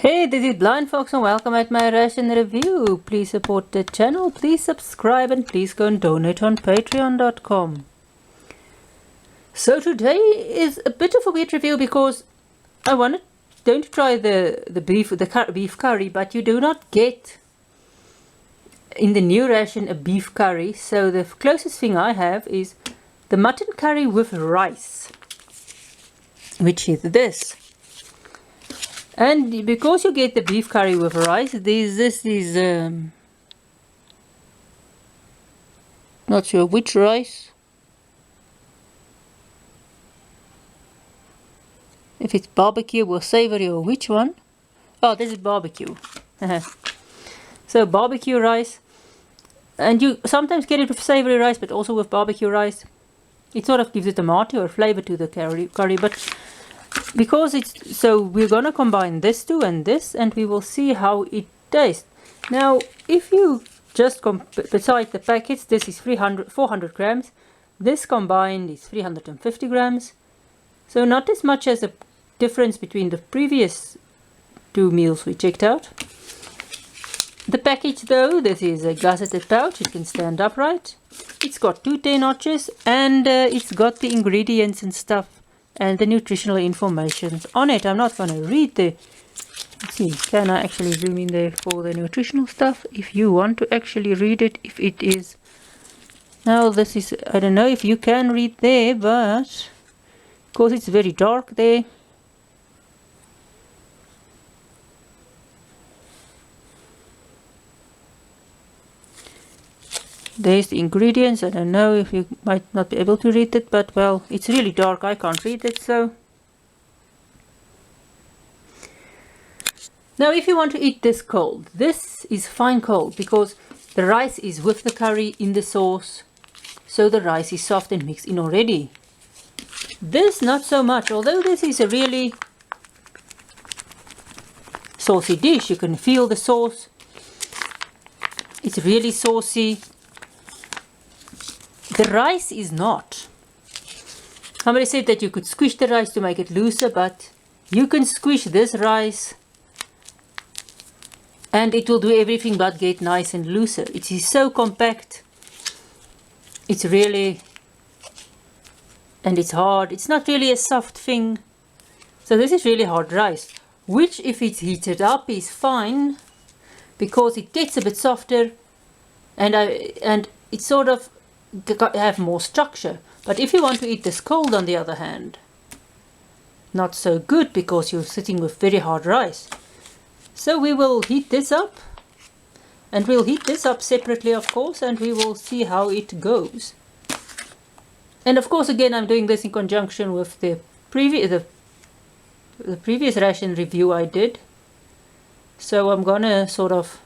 Hey, this is BlindFox and welcome at my ration review. Please support the channel, please subscribe and please go and donate on patreon.com. So today is a bit of a weird review because I don't try the beef curry, but you do not get in the new ration a beef curry. So the closest thing I have is the mutton curry with rice, which is this. And because you get the beef curry with rice, this is not sure which rice. If it's barbecue or savory or which one. Oh, this is barbecue. So barbecue rice. And you sometimes get it with savory rice, but also with barbecue rice. It sort of gives a tomato or flavor to the curry, but because it's so we're gonna combine this two and this, and we will see how it tastes. Now if you just beside the packets, this is 400 grams, this combined is 350 grams, so not as much as a difference between the previous two meals we checked out. The package though, this is a gusseted pouch, it can stand upright, it's got two T-notches, and it's got the ingredients and stuff and the nutritional information on it. I'm not going to read the... Let's see, can I actually zoom in there for the nutritional stuff? If you want to actually read it, if it is... Now this is... I don't know if you can read there, but... Because it's very dark there. There's the ingredients. I don't know if you might not be able to read it, but well, it's really dark. I can't read it, so. Now if you want to eat this cold, this is fine cold because the rice is with the curry in the sauce, so the rice is soft and mixed in already. This not so much, although this is a really saucy dish. You can feel the sauce. It's really saucy. The rice is not. Somebody said that you could squish the rice to make it looser, but you can squish this rice and it will do everything but get nice and looser. It is so compact. It's really, and it's hard. It's not really a soft thing. So this is really hard rice, which if it's heated up is fine because it gets a bit softer and it's sort of have more structure. But if you want to eat this cold, on the other hand, not so good because you're sitting with very hard rice. So we will heat this up, and we'll heat this up separately, of course, and we will see how it goes. And of course, again, I'm doing this in conjunction with the previous ration review I did. So I'm gonna sort of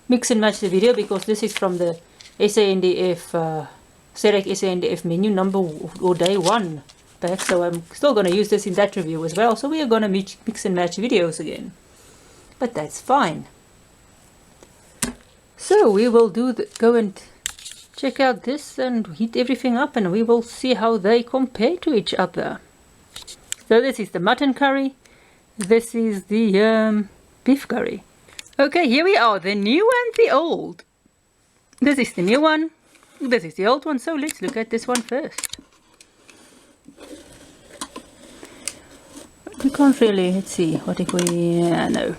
mix and match the video because this is from the SANDF SERAC SANDF menu number or day 1 pack, so I'm still going to use this in that review as well. So we are going to mix and match videos again, but that's fine. So we will go and check out this and heat everything up, and we will see how they compare to each other. So this is the mutton curry, this is the beef curry. Okay, here we are, the new and the old. This is the new one, this is the old one, so let's look at this one first. We can't really, let's see, what if we, no.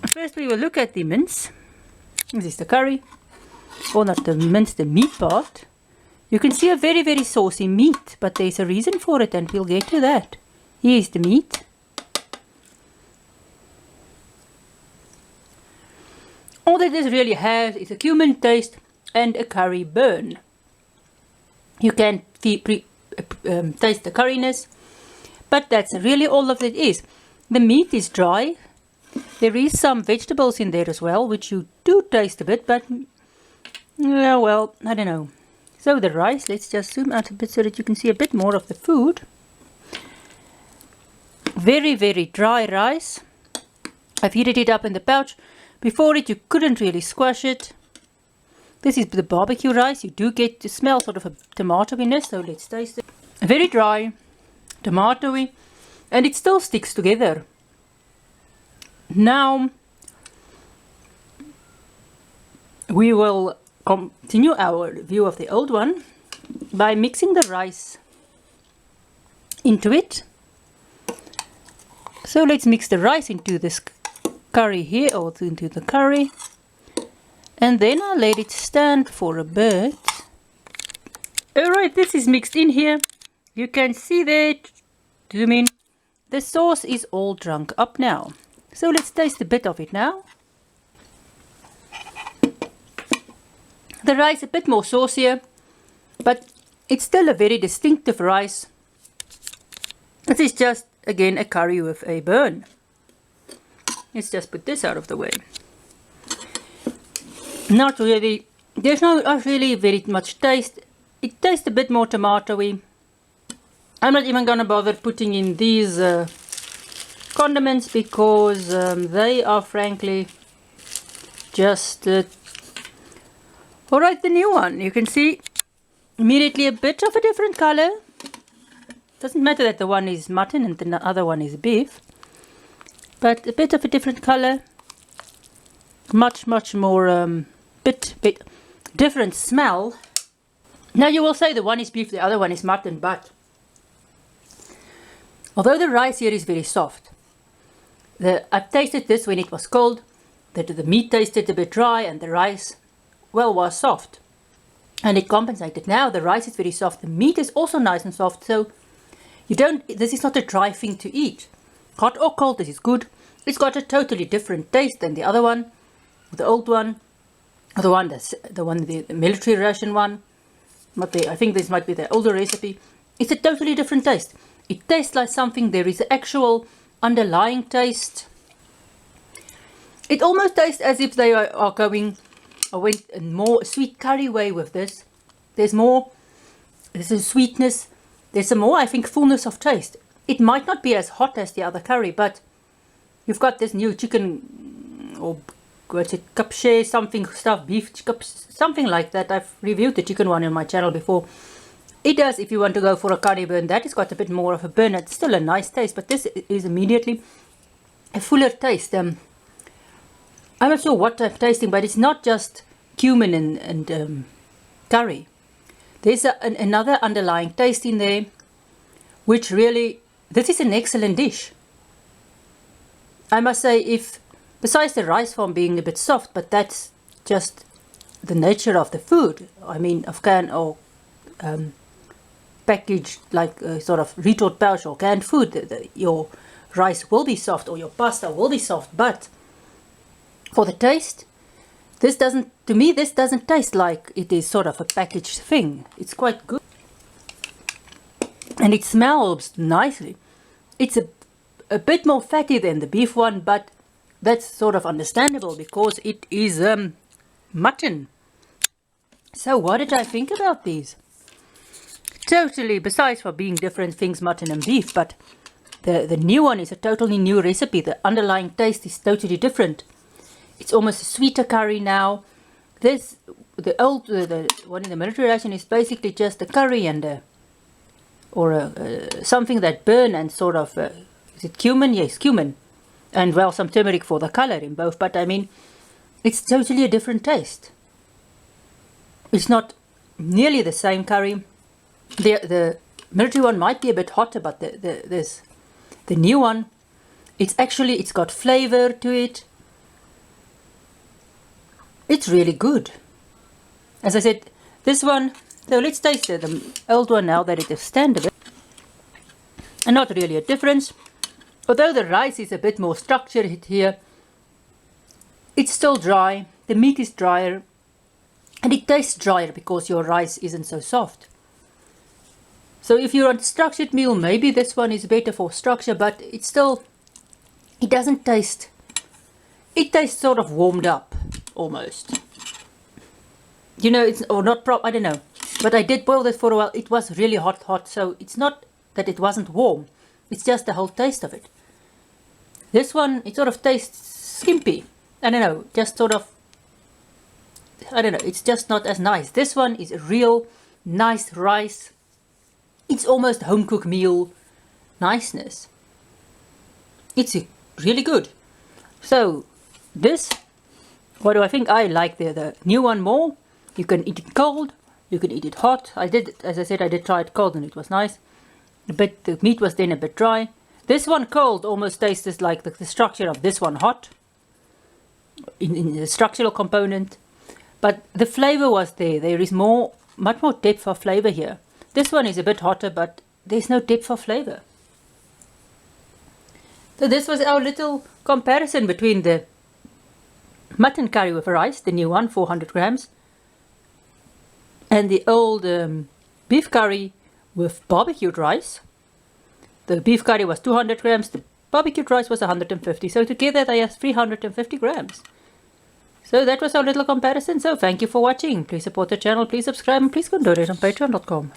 First we will look at the mince. This is the curry, or not the mince, the meat part. You can see a very, very saucy meat, but there's a reason for it and we'll get to that. Here's the meat. All that this really has is a cumin taste and a curry burn. You can taste the curriness, but that's really all of it is. The meat is dry. There is some vegetables in there as well, which you do taste a bit, but yeah, well, I don't know. So the rice, let's just zoom out a bit so that you can see a bit more of the food. Very, very dry rice. I've heated it up in the pouch. Before it, you couldn't really squash it. This is the barbecue rice. You do get to smell sort of a tomatoiness, so let's taste it. Very dry, tomatoey. and it still sticks together. Now we will continue our review of the old one by mixing the rice into it. So let's mix the rice into this curry here, or into the curry, and then I'll let it stand for a bit. Alright, this is mixed in here. You can see that, zoom in, the sauce is all drunk up now. So let's taste a bit of it now. The rice a bit more saucier, but it's still a very distinctive rice. This is just, again, a curry with a burn. Let's just put this out of the way. Not really, there's not really very much taste. It tastes a bit more tomatoey. I'm not even gonna bother putting in these condiments because they are frankly just... Alright, the new one, you can see immediately a bit of a different color. Doesn't matter that the one is mutton and the other one is beef, but a bit of a different color, much more bit different smell. Now you will say the one is beef, the other one is mutton, but although the rice here is very soft, I've tasted this when it was cold, that the meat tasted a bit dry and the rice, well, was soft, and it compensated. Now the rice is very soft, the meat is also nice and soft, so this is not a dry thing to eat. Hot or cold, this is good. It's got a totally different taste than the other one, the old one, or the military ration one. I think this might be the older recipe. It's a totally different taste. It tastes like something, there is actual underlying taste. It almost tastes as if they are going, I went a more sweet curry way with this. There's a sweetness, there's a more, I think, fullness of taste. It might not be as hot as the other curry, but you've got this new chicken, or what's it, kapshe something stuff, beef, something like that. I've reviewed the chicken one on my channel before. It does, if you want to go for a curry burn, that has got a bit more of a burn. It's still a nice taste, but this is immediately a fuller taste. I'm not sure what I'm tasting, but it's not just cumin and curry. There's another underlying taste in there, which really, this is an excellent dish. I must say, besides the rice form being a bit soft, but that's just the nature of the food. I mean, of can or packaged, like sort of retort pouch or canned food, your rice will be soft or your pasta will be soft, but for the taste, to me this doesn't taste like it is sort of a packaged thing. It's quite good. And it smells nicely. It's a bit more fatty than the beef one, but that's sort of understandable because it is mutton. So what did I think about these? Totally, besides for being different things, mutton and beef, but the new one is a totally new recipe. The underlying taste is totally different. It's almost a sweeter curry now. The one in the military ration is basically just a curry and something that burn and sort of, is it cumin? Yes, cumin. And well, some turmeric for the color in both, but I mean, it's totally a different taste. It's not nearly the same curry. The military one might be a bit hotter, but the new one, it's got flavor to it. It's really good. As I said, this one, so let's taste the old one now that it is stand a bit. And not really a difference. Although the rice is a bit more structured here, it's still dry. The meat is drier. And it tastes drier because your rice isn't so soft. So if you're on a structured meal, maybe this one is better for structure, but it doesn't taste, it tastes sort of warmed up, almost. You know, I don't know. But I did boil this for a while. It was really hot, so it's not that it wasn't warm. It's just the whole taste of it. This one, it sort of tastes skimpy. I don't know, just sort of, I don't know, it's just not as nice. This one is a real nice rice. It's almost home cooked meal niceness. it's really good. So this, what do I think? I like the new one more. You can eat it cold, you can eat it hot. I did, as I said, I did try it cold and it was nice. The meat was then a bit dry. This one cold almost tastes like the structure of this one hot, in the structural component. But the flavor was there. There is much more depth of flavor here. This one is a bit hotter, but there's no depth of flavor. So this was our little comparison between the mutton curry with rice, the new one, 400 grams, and the old beef curry with barbecued rice. The beef curry was 200 grams, the barbecued rice was 150. So together they have 350 grams. So that was our little comparison. So thank you for watching. Please support the channel, please subscribe, and please go donate on patreon.com.